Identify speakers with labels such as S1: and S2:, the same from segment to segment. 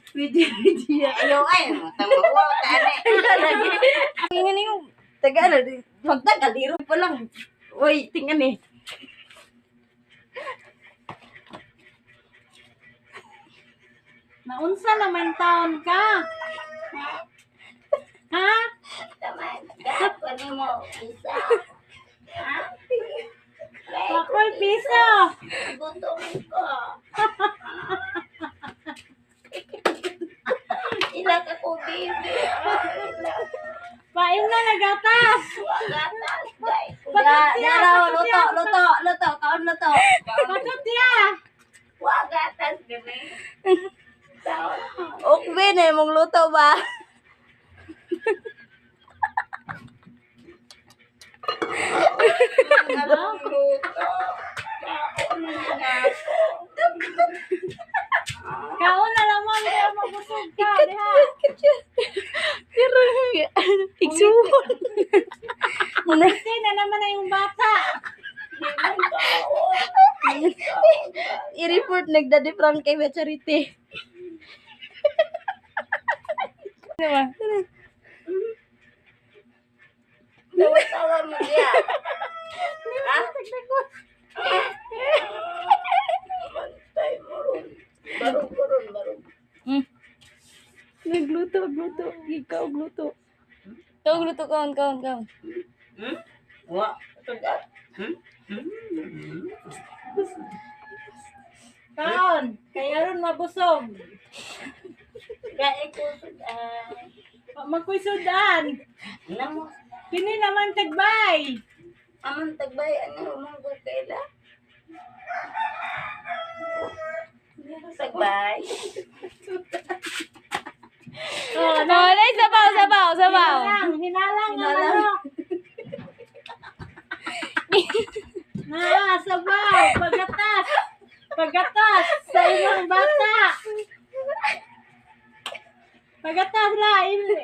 S1: Video.
S2: Ayaw ay, tamawa ka na.
S1: Ingin yung taga na. Magtagaliro pa lang. Uy, tingnan eh.
S3: Naunsa naman taon ka? Ha?
S2: Taman, gapon mo, isa.
S3: Ako'y piso.
S2: Gutom ko. Ila ka ko, baby.
S3: Paim na nagatas.
S2: Gatas, guys.
S1: Daraw, luto. Kaon luto.
S3: Patut ya.
S2: Gatas, baby.
S1: Ukbin eh, mong luto ba?
S2: Anong luto? Kaon na ako.
S3: Kaon na naman kaya mabusog ka. Diha.
S1: Pero, igsuhon.
S3: Kasi na naman na yung bata.
S1: I-report nagdadi Frankie with Charity. Diba?
S2: Tawa mo diya. Bantay mo ron. Barong.
S1: Nagluto. Ikaw gluto. Ikaw gluto, kaon.
S2: Wa, tugat.
S3: Kaon. Kaya ron mabusog.
S2: Gaya ko sudan.
S3: Magkuy sudan.
S2: Namo,
S3: Kini naman tagbay.
S2: amang tagbay, ano, umang ko kaila? Tagbay.
S3: Oh,
S1: Nay, sabaw.
S3: Hinalang na manok. Sabaw. Pagatas sa imong bata. Pagatas la,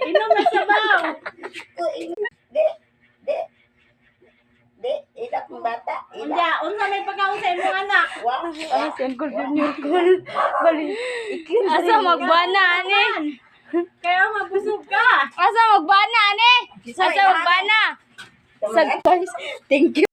S3: inom na sabaw.
S2: Di, idak mo bata.
S3: Unsa may pagkaon sa imong anak?
S2: Wa,
S1: Ano saan ko junior call? Bali. Asa magbana ani?
S3: Kaya mabusog ka.
S1: Asa magbana ani? Asa magbana? Sa guys. Thank you.